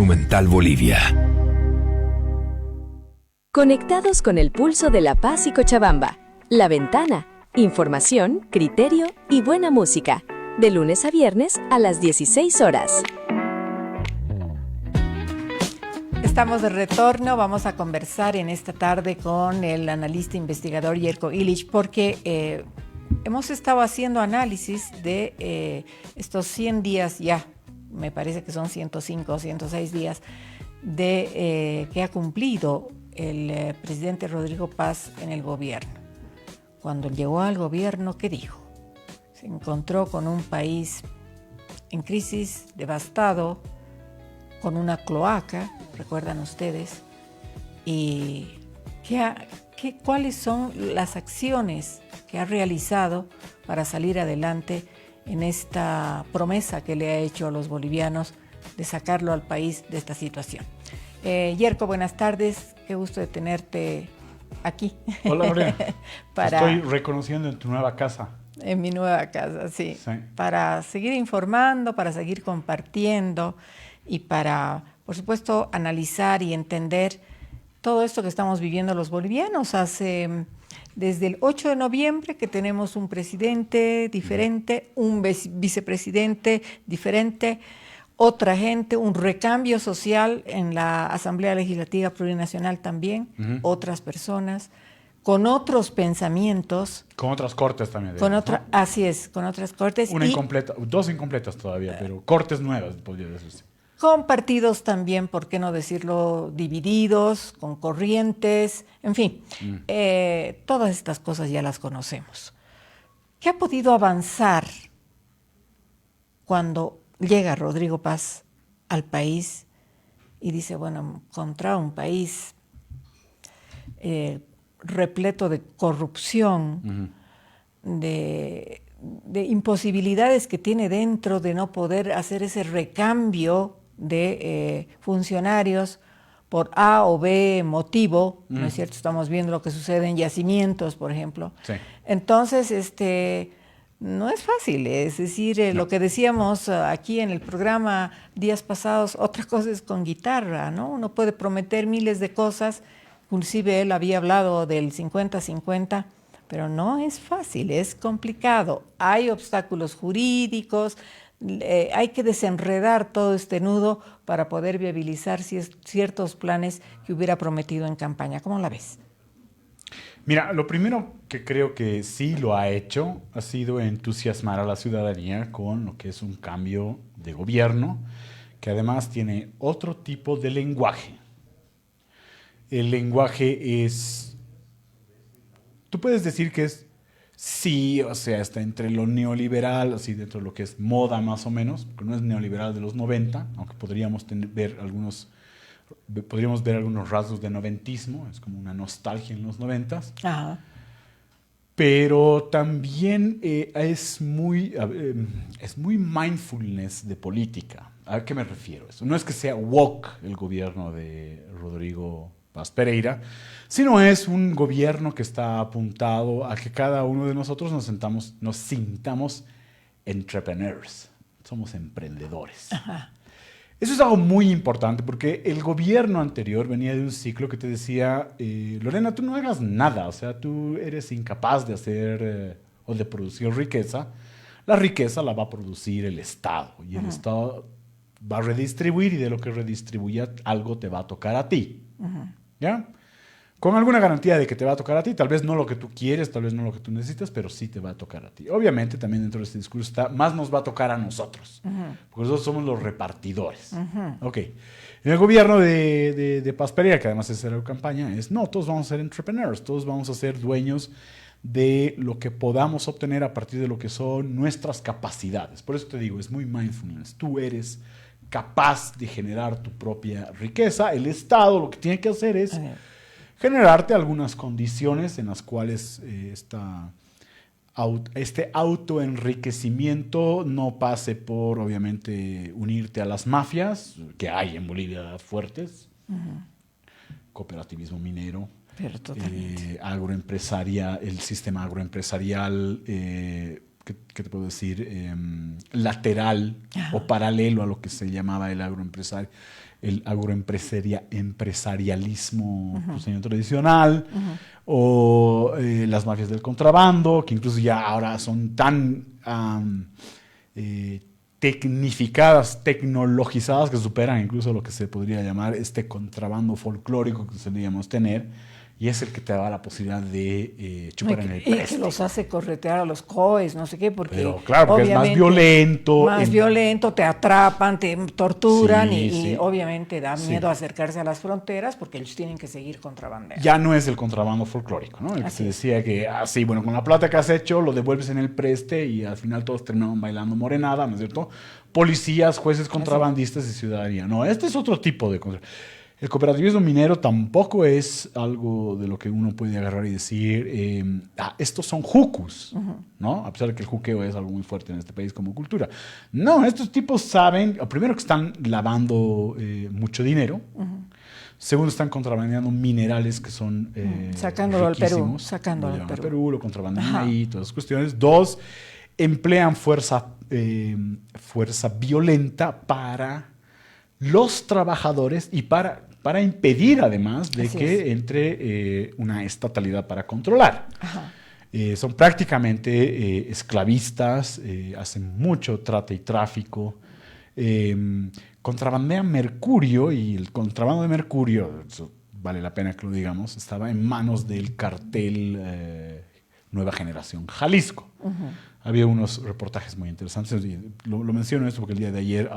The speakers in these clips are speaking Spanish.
Monumental Bolivia. Conectados con el pulso de La Paz y Cochabamba. La Ventana. Información, criterio y buena música. De lunes a viernes a las 16 horas. Estamos de retorno. Vamos a conversar en esta tarde con el analista investigador Jerko Illich porque hemos estado haciendo análisis de estos 100 días ya, me parece que son 105 o 106 días, de que ha cumplido el presidente Rodrigo Paz en el gobierno. Cuando llegó al gobierno, ¿qué dijo? Se encontró con un país en crisis, devastado, con una cloaca, recuerdan ustedes, y ¿cuáles son las acciones que ha realizado para salir adelante en esta promesa que le ha hecho a los bolivianos de sacarlo al país de esta situación? Jerko, buenas tardes, qué gusto de tenerte aquí. Hola, Lorena. Estoy reconociendo en tu nueva casa. En mi nueva casa, sí. Sí. Para seguir informando, para seguir compartiendo y para, por supuesto, analizar y entender todo esto que estamos viviendo los bolivianos. Desde el 8 de noviembre que tenemos un presidente diferente, un vicepresidente diferente, otra gente, un recambio social en la Asamblea Legislativa Plurinacional también, otras personas, con otros pensamientos. Con otras cortes también. Así es, con otras cortes. Dos incompletas todavía, pero cortes nuevas, podría decirse. Con partidos también, por qué no decirlo, divididos, con corrientes, en fin, todas estas cosas ya las conocemos. ¿Qué ha podido avanzar cuando llega Rodrigo Paz al país y dice, bueno, contra un país repleto de corrupción, de imposibilidades que tiene dentro de no poder hacer ese recambio de funcionarios por A o B motivo, ¿no es cierto? Estamos viendo lo que sucede en yacimientos, por ejemplo. Sí. Entonces, no es fácil, es decir, lo que decíamos aquí en el programa días pasados, otra cosa es con guitarra, ¿no? Uno puede prometer miles de cosas, inclusive él había hablado del 50-50, pero no es fácil, es complicado. Hay obstáculos jurídicos, hay que desenredar todo este nudo para poder viabilizar ciertos planes que hubiera prometido en campaña. ¿Cómo la ves? Mira, lo primero que creo que sí lo ha hecho ha sido entusiasmar a la ciudadanía con lo que es un cambio de gobierno, que además tiene otro tipo de lenguaje. El lenguaje es... Tú puedes decir que es... Sí, o sea, está entre lo neoliberal, así dentro de lo que es moda más o menos, porque no es neoliberal de los 90, aunque podríamos ver algunos rasgos de noventismo, es como una nostalgia en los 90s. Ajá. Pero también es muy mindfulness de política. ¿A qué me refiero? Eso no es que sea woke el gobierno de Rodrigo Paz Pereira, sino es un gobierno que está apuntado a que cada uno de nosotros nos sintamos entrepreneurs, somos emprendedores. Ajá. Eso es algo muy importante porque el gobierno anterior venía de un ciclo que te decía, Lorena, tú no hagas nada, o sea, tú eres incapaz de hacer o de producir riqueza. La riqueza la va a producir el Estado y el Estado va a redistribuir y de lo que redistribuya algo te va a tocar a ti. ¿Ya? Con alguna garantía de que te va a tocar a ti, tal vez no lo que tú quieres, tal vez no lo que tú necesitas, pero sí te va a tocar a ti. Obviamente también dentro de este discurso está, más nos va a tocar a nosotros, porque nosotros somos los repartidores. Ok. En el gobierno de Paz Pereira, que además es la campaña, no, todos vamos a ser entrepreneurs, todos vamos a ser dueños de lo que podamos obtener a partir de lo que son nuestras capacidades. Por eso te digo, es muy mindfulness. Tú eres capaz de generar tu propia riqueza. El Estado lo que tiene que hacer es generarte algunas condiciones en las cuales este autoenriquecimiento no pase por, obviamente, unirte a las mafias, que hay en Bolivia fuertes, cooperativismo minero, Pero totalmente. el sistema agroempresarial, ¿qué te puedo decir? Lateral o paralelo a lo que se llamaba el agroempresario. el agroempresarialismo cruceño tradicional, o las mafias del contrabando, que incluso ya ahora son tan tecnificadas, tecnologizadas, que superan incluso lo que se podría llamar este contrabando folclórico que solíamos tener, y es el que te da la posibilidad de chupar en el preste. Y que los hace corretear a los COEs, no sé qué, porque Pero claro, porque es más violento. Más violento, te atrapan, te torturan Sí, y sí. obviamente da Sí. miedo acercarse a las fronteras porque ellos tienen que seguir contrabandeando. Ya no es el contrabando folclórico, ¿no? El que Así se es. decía que, sí, bueno, con la plata que has hecho, lo devuelves en el preste y al final todos terminaban bailando morenada, ¿no es cierto? Policías, jueces, contrabandistas y ciudadanía. No, este es otro tipo de control. El cooperativismo minero tampoco es algo de lo que uno puede agarrar y decir, estos son jucus, ¿no? A pesar de que el juqueo es algo muy fuerte en este país como cultura. No, estos tipos saben, primero que están lavando mucho dinero, segundo están contrabandeando minerales que son Sacándolo al Perú, riquísimos. sacándolo Lo al llevan Perú. Lo contrabandean Ajá. ahí, todas esas cuestiones. Dos, emplean fuerza violenta para los trabajadores y para impedir además de Así que entre una estatalidad para controlar. Ajá. Son prácticamente esclavistas, hacen mucho trata y tráfico, contrabandean mercurio, y el contrabando de mercurio, eso vale la pena que lo digamos, estaba en manos del cartel Nueva Generación Jalisco. Había unos reportajes muy interesantes, y lo menciono esto porque el día de ayer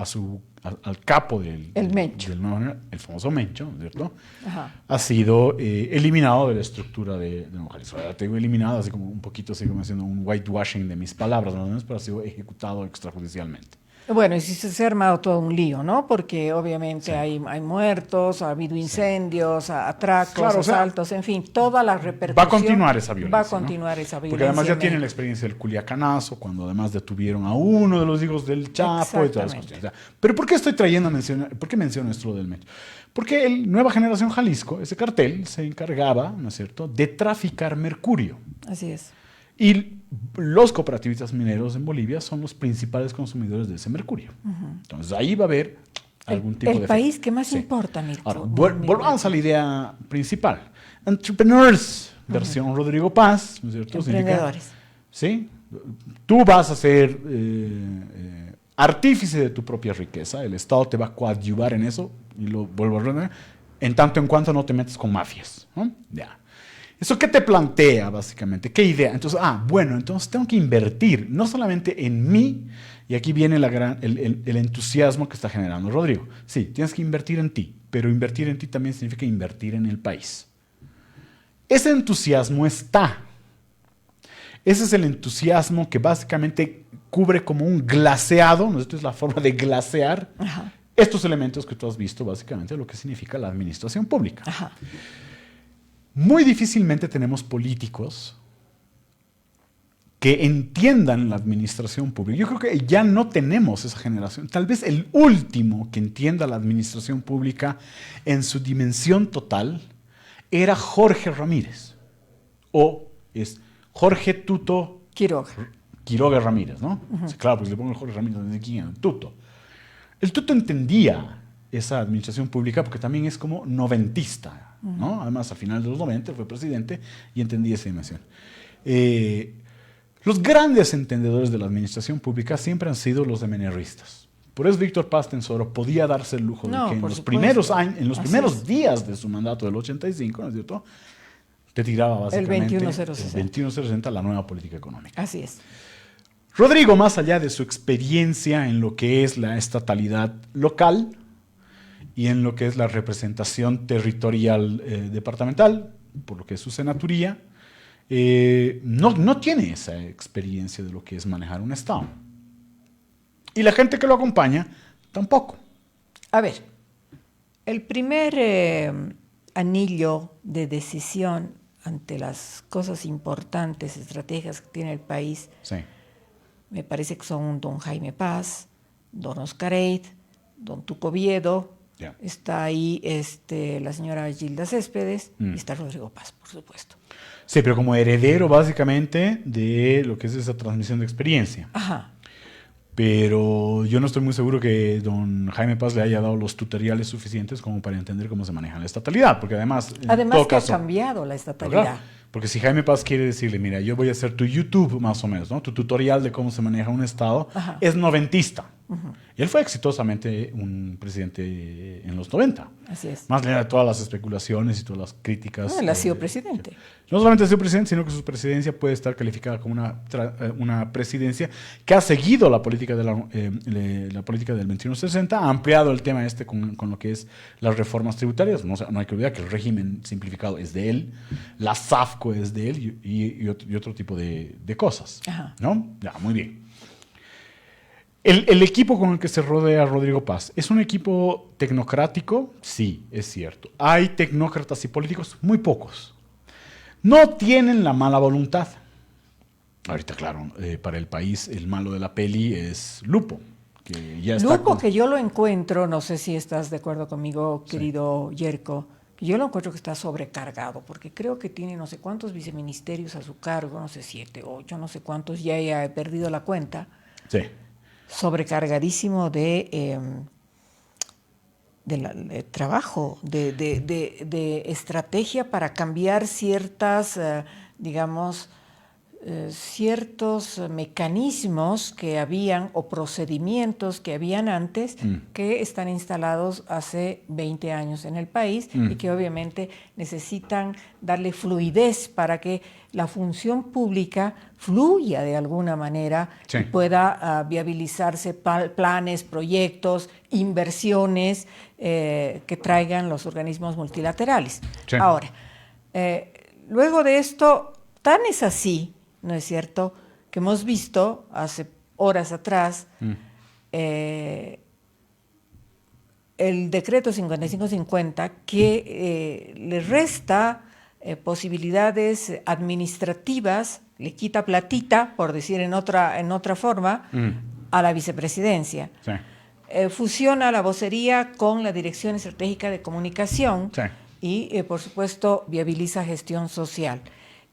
al capo del Mencho. el famoso Mencho, ¿cierto? Ajá. Ha sido eliminado de la estructura de Nuevo Jalisco. Ahora tengo eliminado, así como un poquito, así como haciendo un whitewashing de mis palabras, más o menos, pero ha sido ejecutado extrajudicialmente. Bueno, y sí se ha armado todo un lío, ¿no? Porque obviamente hay muertos, ha habido incendios, atracos, Claro, o sea, asaltos, en fin, toda la repercusión. Va a continuar esa violencia. Va a continuar esa violencia. Porque además ya en tienen la México. experiencia del Culiacanazo, cuando además detuvieron a uno de los hijos del Chapo y todas las Exactamente. cuestiones. O sea, pero ¿por qué estoy trayendo a mencionar, por qué menciono esto del Mencho? Porque el Nueva Generación Jalisco, ese cartel, se encargaba, ¿no es cierto?, de traficar mercurio. Así es. Y los cooperativistas mineros en Bolivia son los principales consumidores de ese mercurio. Entonces ahí va a haber algún tipo de... El país que más importa, Mirko. Ahora, volvamos a la idea principal. Entrepreneurs, versión Rodrigo Paz, ¿no es cierto? Emprendedores. Sí, tú vas a ser artífice de tu propia riqueza, el Estado te va a coadyuvar en eso, y lo vuelvo a repetir, en tanto en cuanto no te metes con mafias, ¿no? Ya. ¿Eso qué te plantea, básicamente? ¿Qué idea? Entonces, bueno, entonces tengo que invertir, no solamente en mí, y aquí viene el entusiasmo que está generando Rodrigo. Sí, tienes que invertir en ti, pero invertir en ti también significa invertir en el país. Ese entusiasmo está. Ese es el entusiasmo que básicamente cubre como un glaseado, ¿no? Esto es la forma de glasear estos elementos que tú has visto, básicamente, lo que significa la administración pública. Ajá. Muy difícilmente tenemos políticos que entiendan la administración pública. Yo creo que ya no tenemos esa generación. Tal vez el último que entienda la administración pública en su dimensión total era Jorge Ramírez. O es Jorge Tuto Quiroga Ramírez, ¿no? Sí, claro, pues le pongo el Jorge Ramírez, ¿de quién? Tuto. El Tuto entendía esa administración pública porque también es como noventista, ¿no? Además, al final de los 90 fue presidente y entendía esa dimensión. Los grandes entendedores de la administración pública siempre han sido los MNRistas. Por eso Víctor Paz Tensoro podía darse el lujo de que en los primeros años, en los primeros días de su mandato del 85, ¿no es cierto?, te tiraba básicamente el 21060, la nueva política económica. Así es. Rodrigo, más allá de su experiencia en lo que es la estatalidad local y en lo que es la representación territorial departamental, por lo que es su senaturía, no tiene esa experiencia de lo que es manejar un Estado. Y la gente que lo acompaña, tampoco. A ver, el primer anillo de decisión ante las cosas importantes, estrategias que tiene el país, Sí. me parece que son don Jaime Paz, don Oscar Eid, don Tuco Viedo, está ahí la señora Gilda Céspedes y está Rodrigo Paz, por supuesto. Sí, pero como heredero básicamente de lo que es esa transmisión de experiencia. Ajá. pero yo no estoy muy seguro que don Jaime Paz le haya dado los tutoriales suficientes como para entender cómo se maneja la estatalidad, porque además... Además que ha cambiado la estatalidad. Claro, porque si Jaime Paz quiere decirle, mira, yo voy a hacer tu YouTube más o menos, ¿no? Tu tutorial de cómo se maneja un Estado, Ajá. es noventista. Y él fue exitosamente un presidente en los 90. Así es. Más allá de todas las especulaciones y todas las críticas. No, él ha sido presidente. No solamente ha sido presidente, sino que su presidencia puede estar calificada como una presidencia que ha seguido la política, la política del 2160, ha ampliado el tema con lo que es las reformas tributarias. No hay que olvidar que el régimen simplificado es de él, la SAFCO es de él y otro tipo de cosas. Ajá. ¿No? Ya, muy bien. El equipo con el que se rodea Rodrigo Paz, ¿es un equipo tecnocrático? Sí, es cierto. ¿Hay tecnócratas y políticos? Muy pocos. No tienen la mala voluntad. Ahorita, claro, para el país el malo de la peli es Lupo. Que ya está Que yo lo encuentro, no sé si estás de acuerdo conmigo, querido Yerko, yo lo encuentro que está sobrecargado, porque creo que tiene no sé cuántos viceministerios a su cargo, no sé, 7, 8, no sé cuántos, ya he perdido la cuenta. Sí. Sobrecargadísimo de trabajo, de estrategia para cambiar ciertas, digamos, ciertos mecanismos que habían o procedimientos que habían antes que están instalados hace 20 años en el país y que obviamente necesitan darle fluidez para que la función pública fluya de alguna manera y pueda viabilizarse planes, proyectos, inversiones que traigan los organismos multilaterales. Sí. Ahora, luego de esto, tan es así, ¿no es cierto?, que hemos visto hace horas atrás el decreto 5550 que le resta posibilidades administrativas, le quita platita, por decir en otra forma, a la vicepresidencia. Sí. Fusiona la vocería con la Dirección Estratégica de Comunicación y, por supuesto, viabiliza gestión social.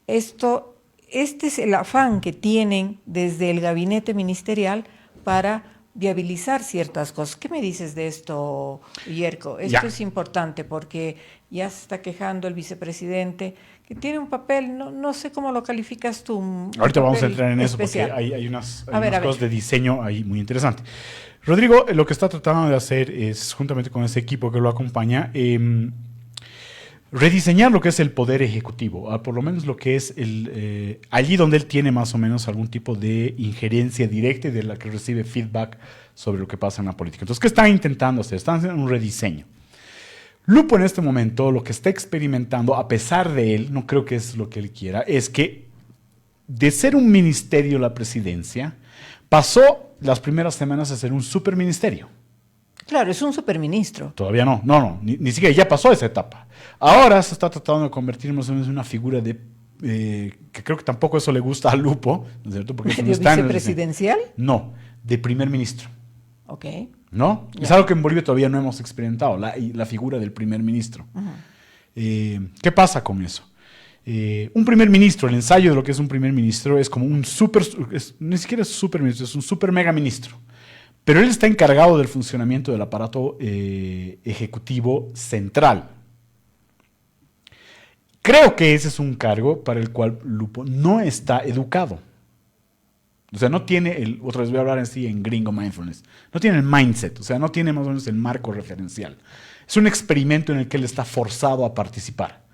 Este es el afán que tienen desde el gabinete ministerial para viabilizar ciertas cosas. ¿Qué me dices de esto, Yerko? Esto es importante porque ya se está quejando el vicepresidente, que tiene un papel, no sé cómo lo calificas tú. Ahorita vamos a entrar en especial. Eso porque hay unas cosas de diseño ahí muy interesantes. Rodrigo, lo que está tratando de hacer es, juntamente con ese equipo que lo acompaña, rediseñar lo que es el poder ejecutivo, por lo menos lo que es allí donde él tiene más o menos algún tipo de injerencia directa y de la que recibe feedback sobre lo que pasa en la política. Entonces, ¿qué está intentando hacer? Está haciendo un rediseño. Lupo en este momento lo que está experimentando, a pesar de él, no creo que es lo que él quiera, es que de ser un ministerio la presidencia, pasó las primeras semanas a ser un superministerio. Claro, es un superministro. Todavía no, ni siquiera ya pasó esa etapa. Ahora se está tratando de convertir más o menos en una figura de que creo que tampoco eso le gusta a Lupo, ¿no es cierto? Porque ¿De vicepresidencial? No, de primer ministro. Ok. ¿No? Ya. Es algo que en Bolivia todavía no hemos experimentado, la figura del primer ministro. ¿Qué pasa con eso? Un primer ministro, el ensayo de lo que es un primer ministro es como un ni siquiera es super ministro, es un super mega ministro. Pero él está encargado del funcionamiento del aparato ejecutivo central. Creo que ese es un cargo para el cual Lupo no está educado. O sea, no tiene otra vez voy a hablar en gringo mindfulness, no tiene el mindset, o sea, no tiene más o menos el marco referencial. Es un experimento en el que él está forzado a participar.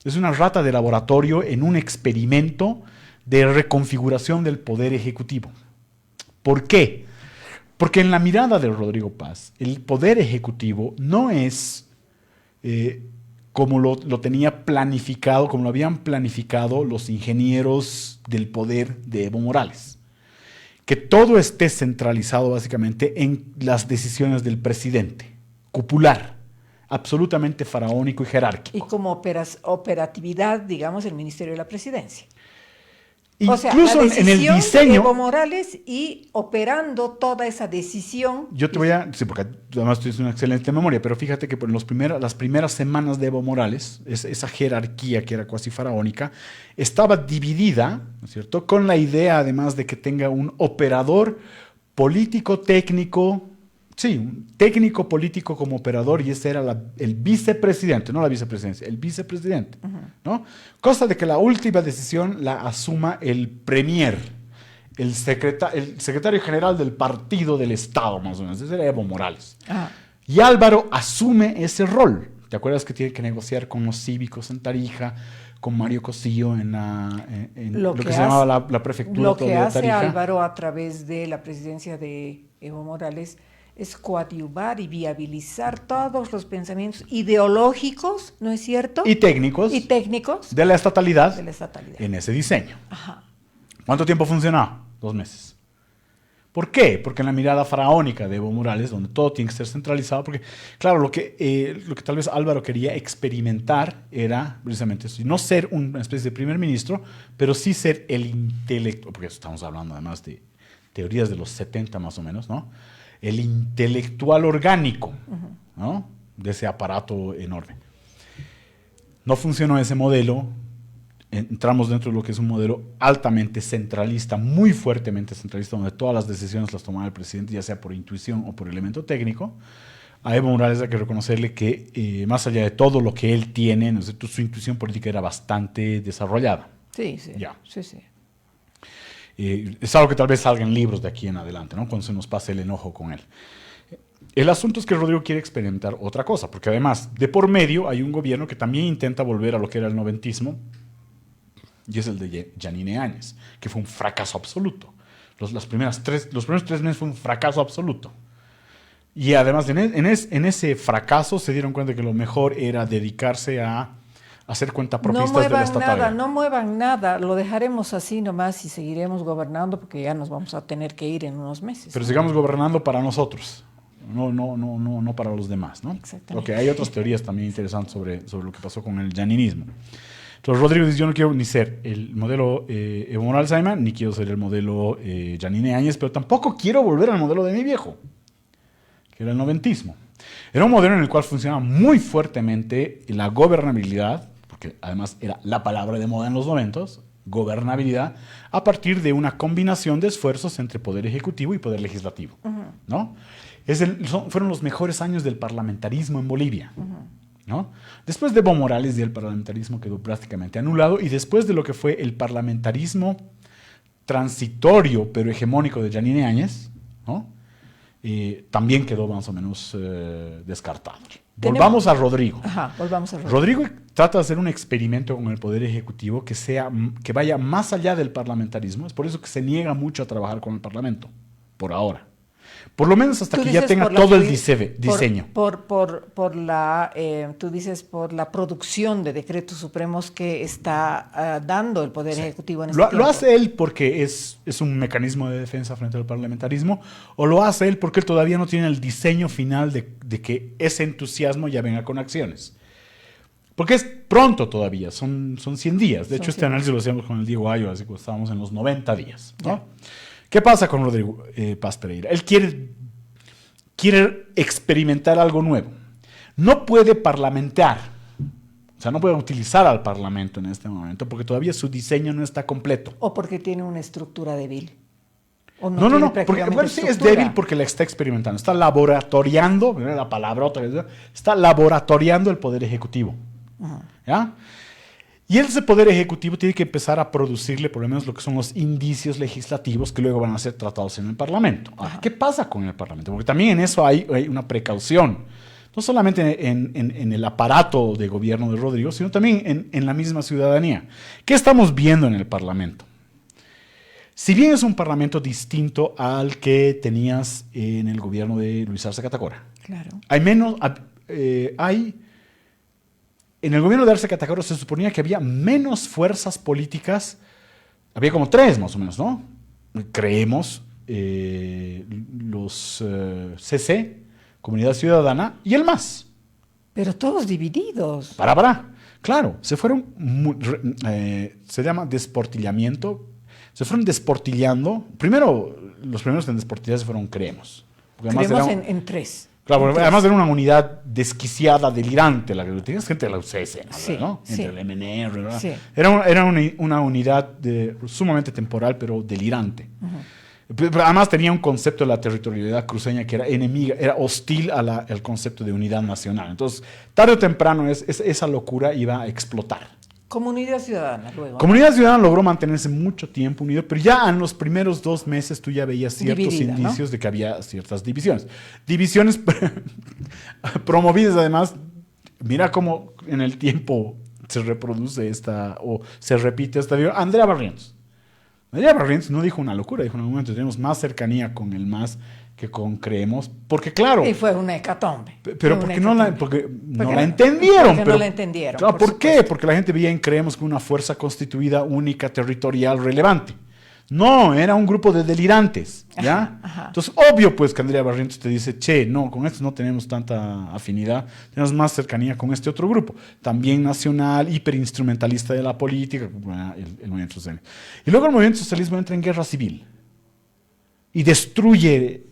Es una rata de laboratorio en un experimento de reconfiguración del poder ejecutivo. ¿Por qué? Porque en la mirada de Rodrigo Paz, el poder ejecutivo no es como lo tenía planificado, como lo habían planificado los ingenieros del poder de Evo Morales. Que todo esté centralizado básicamente en las decisiones del presidente, cupular, absolutamente faraónico y jerárquico. Y como operatividad, digamos, el Ministerio de la Presidencia. Incluso o sea, la en el diseño de Evo Morales y operando toda esa decisión. Yo te voy a... Sí, porque además tienes una excelente memoria, pero fíjate que por las primeras semanas de Evo Morales, esa jerarquía que era cuasi faraónica, estaba dividida, ¿no es cierto?, con la idea además de que tenga un operador político técnico, sí, un técnico político como operador, y ese era el vicepresidente, no la vicepresidencia, el vicepresidente, ¿no? Cosa de que la última decisión la asuma el premier, el secretario general del partido del Estado, más o menos, ese era Evo Morales. Ajá. Y Álvaro asume ese rol. ¿Te acuerdas que tiene que negociar con los cívicos en Tarija, con Mario Cosillo en lo que se llamaba la prefectura lo que de hace Tarija? Álvaro a través de la presidencia de Evo Morales es coadyuvar y viabilizar todos los pensamientos ideológicos, ¿no es cierto? Y técnicos de la estatalidad en ese diseño. Ajá. ¿Cuánto tiempo funcionó? 2 meses. ¿Por qué? Porque en la mirada faraónica de Evo Morales, donde todo tiene que ser centralizado, porque, claro, lo que tal vez Álvaro quería experimentar era precisamente eso, y no ser una especie de primer ministro, pero sí ser el intelectual, porque estamos hablando además de teorías de los 70 más o menos, ¿no? El intelectual orgánico, ¿no? De ese aparato enorme. No funcionó ese modelo. Entramos dentro de lo que es un modelo altamente centralista, muy fuertemente centralista, donde todas las decisiones las tomaba el presidente, ya sea por intuición o por elemento técnico. A Evo Morales hay que reconocerle que, más allá de todo lo que él tiene, ¿no es cierto?, su intuición política era bastante desarrollada. Sí, sí. Ya. Sí, sí. Es algo que tal vez salga en libros de aquí en adelante, ¿no?, cuando se nos pase el enojo con él. El asunto es que Rodrigo quiere experimentar otra cosa, porque además, de por medio, hay un gobierno que también intenta volver a lo que era el noventismo, y es el de Yanine Áñez, que fue un fracaso absoluto. Los primeros 3 meses fue un fracaso absoluto. Y además, en ese fracaso se dieron cuenta que lo mejor era dedicarse a hacer cuentapropistas de la estatalidad. No muevan nada, lo dejaremos así nomás y seguiremos gobernando porque ya nos vamos a tener que ir en unos meses. Pero sigamos gobernando para nosotros, no para los demás, ¿no? Exactamente. Okay, hay otras teorías también interesantes sobre lo que pasó con el yaninismo. Entonces Rodrigo dice, yo no quiero ni ser el modelo Evo Morales Ayma, ni quiero ser el modelo Yanine Áñez, pero tampoco quiero volver al modelo de mi viejo, que era el noventismo. Era un modelo en el cual funcionaba muy fuertemente la gobernabilidad, porque además era la palabra de moda en los 90s, gobernabilidad, a partir de una combinación de esfuerzos entre poder ejecutivo y poder legislativo, ¿no? Fueron los mejores años del parlamentarismo en Bolivia, ¿no? Después de Evo Morales, el parlamentarismo quedó prácticamente anulado, y después de lo que fue el parlamentarismo transitorio pero hegemónico de Yanine Áñez, ¿no?, también quedó más o menos descartado. Volvamos a Rodrigo. Ajá, volvamos a Rodrigo. Rodrigo trata de hacer un experimento con el poder ejecutivo que vaya más allá del parlamentarismo. Es por eso que se niega mucho a trabajar con el parlamento, por ahora. Por lo menos hasta que ya tenga todo el diseño. Tú dices por la producción de decretos supremos que está dando el Poder Ejecutivo en este tiempo. ¿Lo hace él porque es un mecanismo de defensa frente al parlamentarismo? ¿O lo hace él porque él todavía no tiene el diseño final de que ese entusiasmo ya venga con acciones? Porque es pronto todavía, son 100 días. De hecho, este análisis lo hacíamos con el Diego Ayo, así que estábamos en los 90 días, ¿no? ¿Qué pasa con Rodrigo Paz Pereira? Él quiere experimentar algo nuevo. No puede parlamentar, o sea, no puede utilizar al parlamento en este momento porque todavía su diseño no está completo. O porque tiene una estructura débil. O no, porque sí es débil porque la está experimentando. Está laboratoriando, la palabra otra vez, está laboratoriando el poder ejecutivo. ¿Ya? Y ese poder ejecutivo tiene que empezar a producirle por lo menos lo que son los indicios legislativos que luego van a ser tratados en el Parlamento. Ahora, ¿qué pasa con el Parlamento? Porque también en eso hay una precaución. No solamente en el aparato de gobierno de Rodrigo, sino también en la misma ciudadanía. ¿Qué estamos viendo en el Parlamento? Si bien es un Parlamento distinto al que tenías en el gobierno de Luis Arce Catacora, claro, en el gobierno de Arce Catacora se suponía que había menos fuerzas políticas, había como 3 más o menos, ¿no? Creemos, los CC, Comunidad Ciudadana y el MAS. Pero todos divididos. Claro, se fueron, se llama desportillamiento, se fueron desportillando. Primero, los primeros en desportillarse fueron Creemos. Creemos en 3. Claro, además era una unidad desquiciada, delirante, la que tenías gente de la UCS, ¿no? Sí. Entre el MNR, Sí. Era una unidad sumamente temporal, pero delirante. Pero además tenía un concepto de la territorialidad cruceña que era enemiga, era hostil al concepto de unidad nacional. Entonces, tarde o temprano esa locura iba a explotar. Comunidad Ciudadana, luego. Comunidad Ciudadana logró mantenerse mucho tiempo unido, pero ya en los primeros 2 meses tú ya veías ciertos Dividida, indicios, ¿no?, de que había ciertas divisiones. Divisiones promovidas además, mira cómo en el tiempo se reproduce o se repite esta vida. Andrea Barrientos no dijo una locura, dijo en algún momento tenemos más cercanía con el MAS que con Creemos, porque claro... Y fue una hecatombe. Pero porque no la entendieron. Porque no la entendieron. Claro, ¿por qué? Porque la gente veía en Creemos como una fuerza constituida, única, territorial, relevante. No, era un grupo de delirantes, ¿ya? Ajá. Entonces, obvio, pues, que Andrea Barrientos te dice, che, no, con estos no tenemos tanta afinidad, tenemos más cercanía con este otro grupo, también nacional, hiperinstrumentalista de la política, el movimiento socialista. Y luego el movimiento socialismo entra en guerra civil y destruye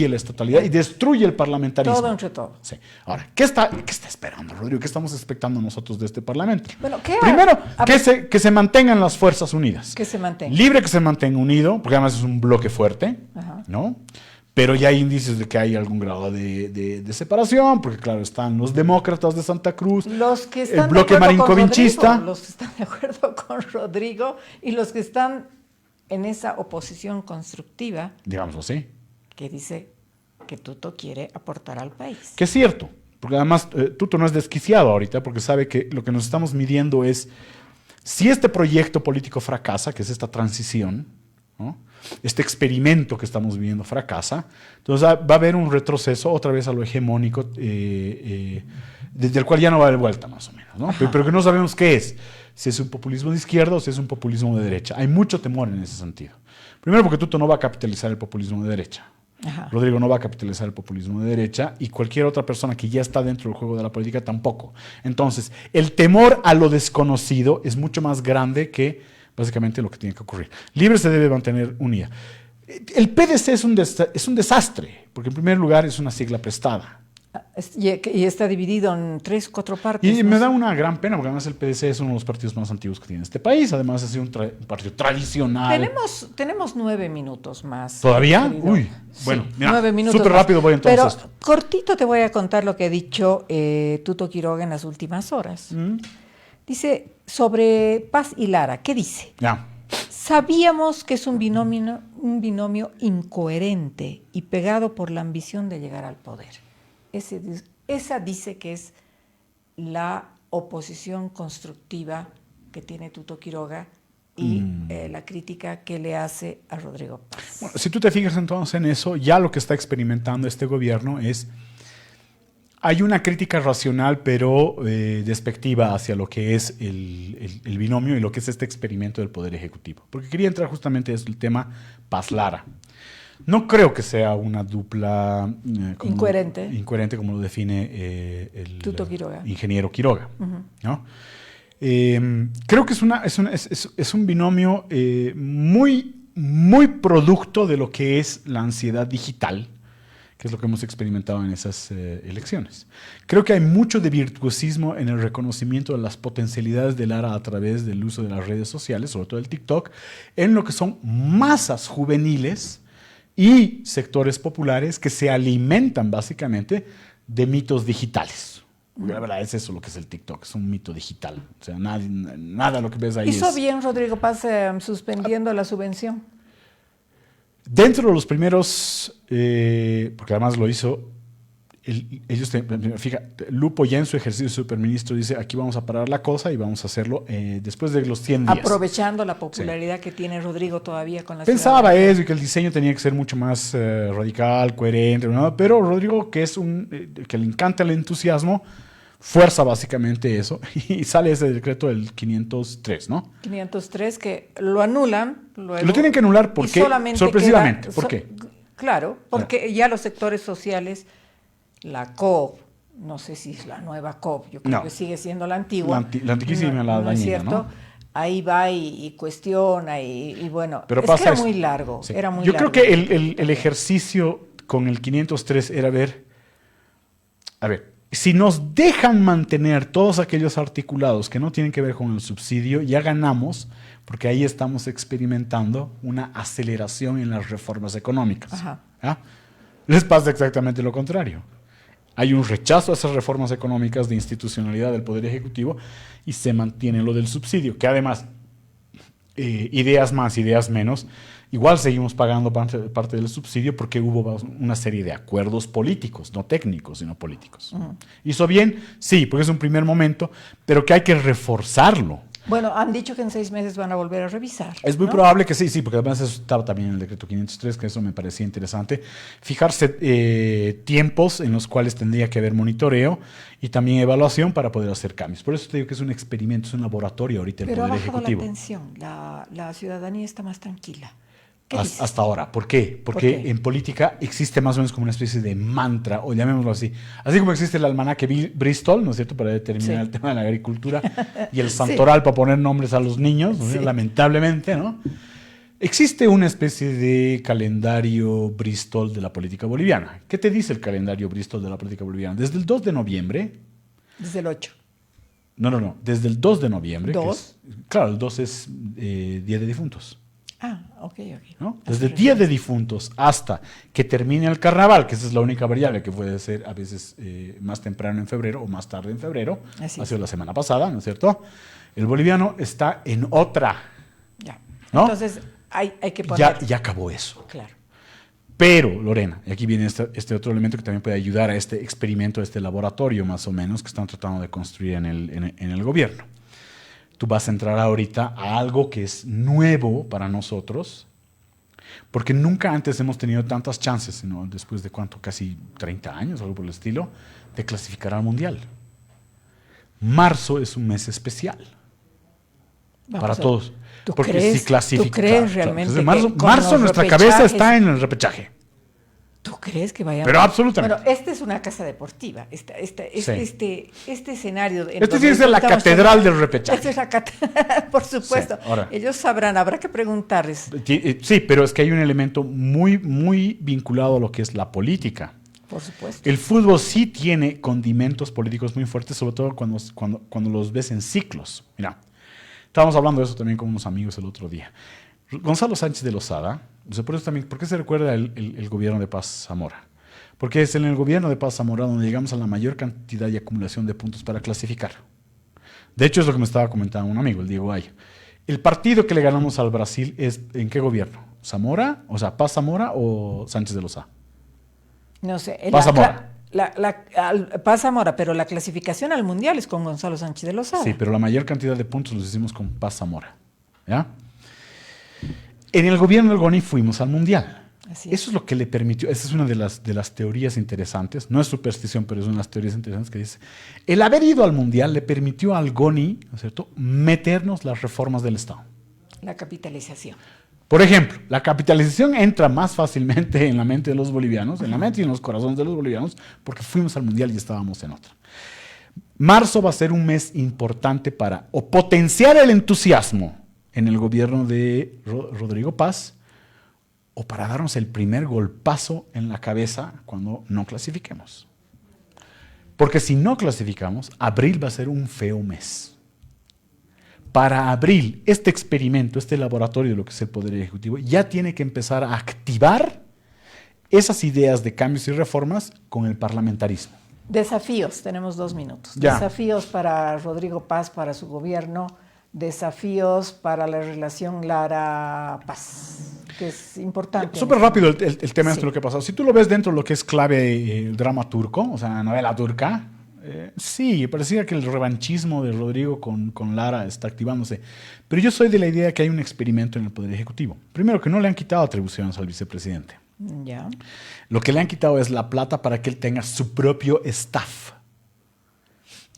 la estatalidad y destruye el parlamentarismo. Todo entre todo. Sí. Ahora, ¿qué está esperando, Rodrigo? ¿Qué estamos expectando nosotros de este parlamento? Bueno, Primero, que se mantengan las fuerzas unidas. Que se mantenga. Libre que se mantenga unido, porque además es un bloque fuerte, Ajá. ¿no? Pero ya hay indicios de que hay algún grado de separación, porque claro, están los demócratas de Santa Cruz, Los que están el bloque marincovinchista. los que están de acuerdo con Rodrigo y los que están en esa oposición constructiva, digámoslo así. que dice que Tuto quiere aportar al país. Que es cierto, porque además Tuto no es desquiciado ahorita, porque sabe que lo que nos estamos midiendo es si este proyecto político fracasa, que es esta transición, ¿no?, este experimento que estamos viviendo fracasa, entonces va a haber un retroceso otra vez a lo hegemónico, desde el cual ya no va a haber vuelta, más o menos, ¿no? Pero que no sabemos qué es. Si es un populismo de izquierda o si es un populismo de derecha. Hay mucho temor en ese sentido. Primero porque Tuto no va a capitalizar el populismo de derecha. Ajá. Rodrigo no va a capitalizar el populismo de derecha y cualquier otra persona que ya está dentro del juego de la política tampoco. Entonces, el temor a lo desconocido es mucho más grande que básicamente lo que tiene que ocurrir. Libre se debe mantener unida. El PDC es un desastre, porque en primer lugar es una sigla prestada. Y está dividido en 3, 4 partes. Y ¿no? me da una gran pena, porque además el PDC es uno de los partidos más antiguos que tiene este país. Además, ha sido un partido tradicional. Tenemos 9 minutos más. ¿Todavía? Querido. Uy, bueno, Sí, mira, 9 minutos súper más. rápido voy entonces. Pero cortito te voy a contar lo que ha dicho Tuto Quiroga en las últimas horas. Dice sobre Paz y Lara, ¿qué dice? Ya. Sabíamos que es un binomio incoherente y pegado por la ambición de llegar al poder. Esa dice que es la oposición constructiva que tiene Tuto Quiroga y la crítica que le hace a Rodrigo Paz. Bueno, si tú te fijas entonces en eso, ya lo que está experimentando este gobierno es... Hay una crítica racional, pero despectiva hacia lo que es el binomio y lo que es este experimento del Poder Ejecutivo. Porque quería entrar justamente en el tema Paz-Lara. No creo que sea una dupla incoherente como lo define el Tuto Quiroga. ingeniero Quiroga. ¿No? Creo que es un binomio muy producto de lo que es la ansiedad digital, que es lo que hemos experimentado en esas elecciones. Creo que hay mucho de virtuosismo en el reconocimiento de las potencialidades de Lara a través del uso de las redes sociales, sobre todo el TikTok, en lo que son masas juveniles y sectores populares que se alimentan básicamente de mitos digitales. La verdad es eso lo que es el TikTok, es un mito digital. O sea, nada lo que ves ahí ¿Hizo bien Rodrigo Paz suspendiendo la subvención? Dentro de los primeros, porque además lo hizo, fíjate, Lupo ya en su ejercicio de superministro dice, aquí vamos a parar la cosa y vamos a hacerlo después de los 100 días. Aprovechando la popularidad que tiene Rodrigo todavía con la Pensaba ciudadanía. eso y que el diseño tenía que ser mucho más radical, coherente, ¿no? Pero Rodrigo, que que le encanta el entusiasmo, fuerza básicamente eso y sale ese decreto del 503, ¿no? 503 que lo anulan. Luego, Lo tienen que anular porque sorpresivamente. ¿Por qué? Claro, porque ya los sectores sociales, la COP, no sé si es la nueva COP, yo creo que sigue siendo la antigua. La antiquísima, la dañina, ¿no es cierto? ¿no? Ahí va y cuestiona y bueno, Pero es pasa que era eso. muy largo. Sí. Era muy Yo largo. creo que el ejercicio con el 503 era ver, a ver, Si nos dejan mantener todos aquellos articulados que no tienen que ver con el subsidio, ya ganamos, porque ahí estamos experimentando una aceleración en las reformas económicas. Ajá. ¿Ah? Les pasa exactamente lo contrario. Hay un rechazo a esas reformas económicas de institucionalidad del Poder Ejecutivo y se mantiene lo del subsidio, que además, ideas más, ideas menos, igual seguimos pagando parte del subsidio porque hubo una serie de acuerdos políticos, no técnicos, sino políticos. ¿Hizo bien? Sí, porque es un primer momento, pero que hay que reforzarlo. Bueno, han dicho que en 6 meses van a volver a revisar. Es muy probable que sí, porque además eso estaba también en el decreto 503, que eso me parecía interesante. Fijarse tiempos en los cuales tendría que haber monitoreo y también evaluación para poder hacer cambios. Por eso te digo que es un experimento, es un laboratorio ahorita el Pero ha Poder bajado Ejecutivo. la tensión, la ciudadanía está más tranquila. ¿Qué dices? Hasta ahora. ¿Por qué? Porque en política existe más o menos como una especie de mantra, o llamémoslo así. Así como existe el almanaque Bristol, ¿no es cierto?, para determinar el tema de la agricultura, y el santoral para poner nombres a los niños, ¿no? Lamentablemente, ¿no? Existe una especie de calendario Bristol de la política boliviana. ¿Qué te dice el calendario Bristol de la política boliviana? Desde el 2 de noviembre... Desde el 8. No. Desde el 2 de noviembre. ¿2? Claro, el 2 es Día de Difuntos. Ah, ok. ¿No? Desde el Día de Difuntos hasta que termine el carnaval, que esa es la única variable que puede ser a veces más temprano en febrero o más tarde en febrero, Así ha sido la semana pasada, ¿no es cierto? El boliviano está en otra. Ya. ¿No? Entonces hay que poner... Ya acabó eso. Claro. Pero, Lorena, y aquí viene este otro elemento que también puede ayudar a este experimento, a este laboratorio más o menos que están tratando de construir en el gobierno. Tú vas a entrar ahorita a algo que es nuevo para nosotros, porque nunca antes hemos tenido tantas chances, ¿no? Después de cuánto, casi 30 años, algo por el estilo, de clasificar al Mundial. Marzo es un mes especial para todos. ¿Tú porque crees, si clasifica, ¿tú crees realmente entonces, que marzo nuestra cabeza está en el repechaje. ¿Tú crees que vaya? Pero absolutamente. Bueno, esta es una casa deportiva. Este escenario. Este sí es la catedral del repechaje. Esta es la catedral, por supuesto. Sí, ahora. Ellos sabrán, habrá que preguntarles. Sí, pero es que hay un elemento muy, muy vinculado a lo que es la política. Por supuesto. El fútbol sí tiene condimentos políticos muy fuertes, sobre todo cuando los ves en ciclos. Mira, estábamos hablando de eso también con unos amigos el otro día. Gonzalo Sánchez de Lozada, ¿por qué se recuerda el gobierno de Paz Zamora? Porque es en el gobierno de Paz Zamora donde llegamos a la mayor cantidad y acumulación de puntos para clasificar. De hecho, es lo que me estaba comentando un amigo, el Diego Ayo. El partido que le ganamos al Brasil es ¿en qué gobierno? ¿Zamora? O sea, ¿Paz Zamora o Sánchez de Lozada? No sé. Paz Zamora. Paz Zamora, pero la clasificación al Mundial es con Gonzalo Sánchez de Lozada. Sí, pero la mayor cantidad de puntos los hicimos con Paz Zamora. ¿Ya? En el gobierno del Goni fuimos al Mundial. Así es. Eso es lo que le permitió, esa es una de las teorías interesantes, no es superstición, pero es una de las teorías interesantes que dice, el haber ido al Mundial le permitió al Goni, ¿no es cierto?, meternos las reformas del Estado. La capitalización. Por ejemplo, la capitalización entra más fácilmente en la mente de los bolivianos, en la mente y en los corazones de los bolivianos, porque fuimos al Mundial y estábamos en otra. Marzo va a ser un mes importante para o potenciar el entusiasmo en el gobierno de Rodrigo Paz, o para darnos el primer golpazo en la cabeza cuando no clasifiquemos. Porque si no clasificamos, abril va a ser un feo mes. Para abril, este experimento, este laboratorio de lo que es el Poder Ejecutivo, ya tiene que empezar a activar esas ideas de cambios y reformas con el parlamentarismo. Desafíos, tenemos 2 minutos. Ya. Desafíos para Rodrigo Paz, para su gobierno, desafíos para la relación Lara-Paz, que es importante. Súper rápido el tema Sí. de lo que ha pasado. Si tú lo ves dentro de lo que es clave el drama turco, o sea, novela turca, sí, parecía que el revanchismo de Rodrigo con Lara está activándose. Pero yo soy de la idea que hay un experimento en el Poder Ejecutivo. Primero, que no le han quitado atribuciones al vicepresidente. Ya. Lo que le han quitado es la plata para que él tenga su propio staff.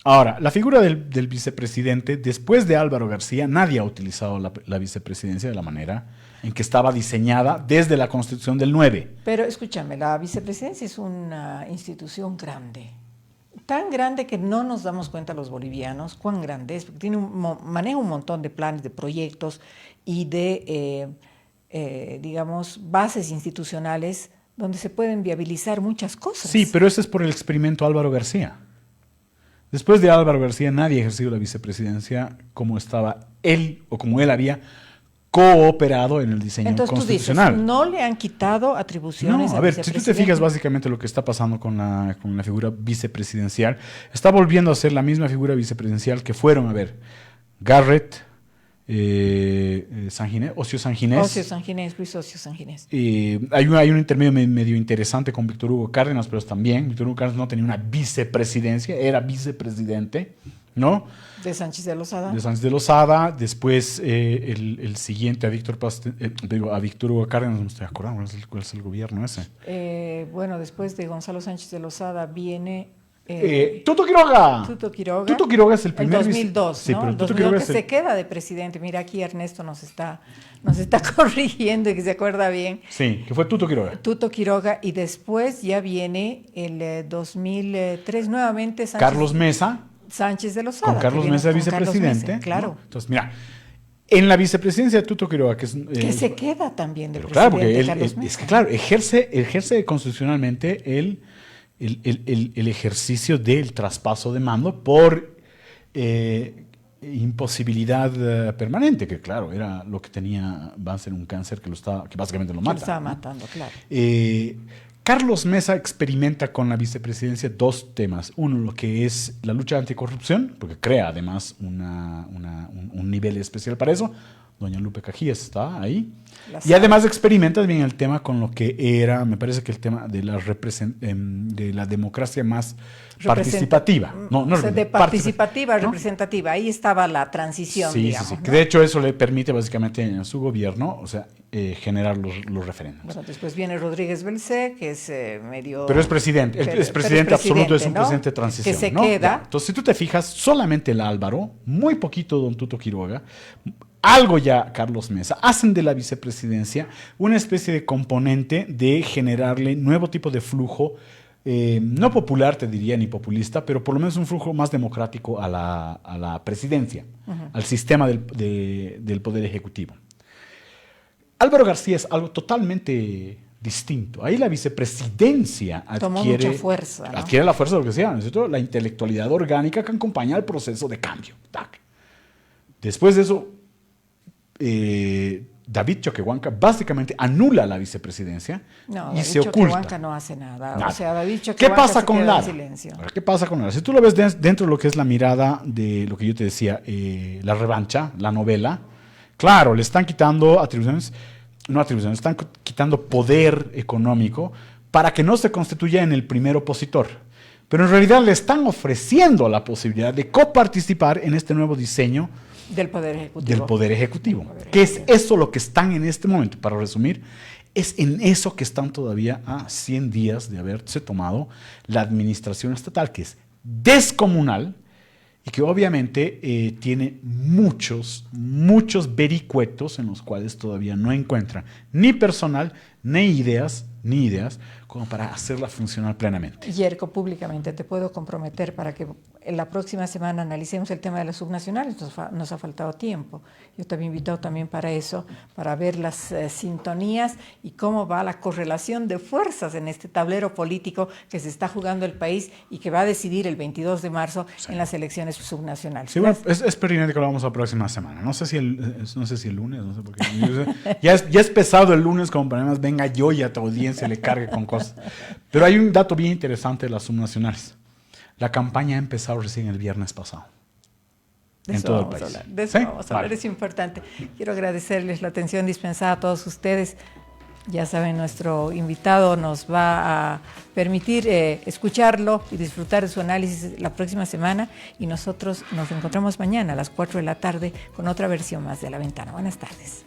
Ahora, la figura del vicepresidente, después de Álvaro García, nadie ha utilizado la vicepresidencia de la manera en que estaba diseñada desde la Constitución del 9. Pero escúchame, la vicepresidencia es una institución grande. Tan grande que no nos damos cuenta los bolivianos cuán grande es, porque maneja un montón de planes, de proyectos y de, digamos, bases institucionales donde se pueden viabilizar muchas cosas. Sí, pero ese es por el experimento Álvaro García. Después de Álvaro García, nadie ha ejercido la vicepresidencia como estaba él o como él había cooperado en el diseño Entonces constitucional. tú dices, no le han quitado atribuciones No, al a ver, si tú te vicepresidente. fijas básicamente lo que está pasando con la figura vicepresidencial, está volviendo a ser la misma figura vicepresidencial que fueron, a ver, Garrett, Sanginés, Ocio Sanginés. Ocio Sanginés, Luis Ocio Sanginés. Hay un intermedio medio interesante con Víctor Hugo Cárdenas, pero también Víctor Hugo Cárdenas no tenía una vicepresidencia, era vicepresidente, ¿no? De Sánchez de Lozada. De Sánchez de Lozada. Después el siguiente a Víctor Hugo Cárdenas, no me estoy acordando cuál es el gobierno ese. Bueno, después de Gonzalo Sánchez de Lozada viene Tuto Quiroga. Tuto Quiroga. Tuto Quiroga es el primer 2002, sí, ¿no? pero Tuto 2002 Quiroga que es el... se queda de presidente. Mira, aquí Ernesto nos está corrigiendo y que se acuerda bien. Sí, que fue Tuto Quiroga. Tuto Quiroga, y después ya viene el 2003 nuevamente Carlos Mesa. Sánchez de Lozada. Con Carlos Mesa, vicepresidente. Mesa, claro. ¿No? Entonces, mira, en la vicepresidencia de Tuto Quiroga, que es... que se queda también de pero presidente, claro, porque Carlos Mesa. es que claro, ejerce constitucionalmente el ejercicio del traspaso de mando por imposibilidad permanente, que claro, era lo que tenía Banzer, un cáncer que básicamente lo mata. Lo estaba matando, claro. Carlos Mesa experimenta con la vicepresidencia dos temas. Uno, lo que es la lucha anticorrupción, porque crea además un nivel especial para eso. Doña Lupe Cajías está ahí. Y además experimenta bien el tema con lo que era, me parece que el tema de la democracia más participativa. Participativa, ¿no? representativa. Ahí estaba la transición, sí, digamos. Sí, sí. ¿no? Que de hecho eso le permite básicamente en su gobierno, o sea, generar los referéndums. Bueno, después viene Rodríguez Belcé, que es medio... Pero es presidente, es presidente absoluto, es un ¿no? presidente de transición. Que se ¿no? queda. Ya. Entonces, si tú te fijas, solamente el Álvaro, muy poquito don Tuto Quiroga, algo ya Carlos Mesa, hacen de la vicepresidencia una especie de componente de generarle nuevo tipo de flujo, no popular te diría, ni populista, pero por lo menos un flujo más democrático a la presidencia, al sistema del Poder Ejecutivo. Álvaro García es algo totalmente distinto. Ahí la vicepresidencia tomó mucha fuerza, ¿no? Adquiere la fuerza de lo que sea, ¿no es cierto? La intelectualidad orgánica que acompaña al proceso de cambio. ¡Tac! Después de eso, David Choquehuanca básicamente anula la vicepresidencia y se oculta. Choquehuanca no hace nada. O sea, David Choquehuanca ¿Qué pasa con Lara? Ahora, ¿qué pasa con Lara? Si tú lo ves dentro de lo que es la mirada de lo que yo te decía, la revancha, la novela, claro, le están quitando están quitando poder económico para que no se constituya en el primer opositor. Pero en realidad le están ofreciendo la posibilidad de coparticipar en este nuevo diseño del Poder Ejecutivo. ¿Qué es eso lo que están en este momento? Para resumir, es en eso que están todavía a 100 días de haberse tomado la administración estatal, que es descomunal y que obviamente tiene muchos vericuetos en los cuales todavía no encuentran ni personal, ni ideas como para hacerla funcionar plenamente. Yerko, públicamente te puedo comprometer para que en la próxima semana analicemos el tema de las subnacionales. Nos ha faltado tiempo. Yo te había invitado también para eso, para ver las sintonías y cómo va la correlación de fuerzas en este tablero político que se está jugando el país y que va a decidir el 22 de marzo en las elecciones subnacionales. Sí, bueno, es pertinente que lo vamos a la próxima semana. No sé si el lunes, no sé por qué. Ya es pesado el lunes como para además venga yo y a tu audiencia le cargue con cosas. Pero hay un dato bien interesante de las subnacionales. La campaña ha empezado recién el viernes pasado. En todo el país. De eso vamos a hablar, es importante. Quiero agradecerles la atención dispensada a todos ustedes. Ya saben, nuestro invitado nos va a permitir escucharlo y disfrutar de su análisis la próxima semana. Y nosotros nos encontramos mañana a las 4 de la tarde con otra versión más de La Ventana. Buenas tardes.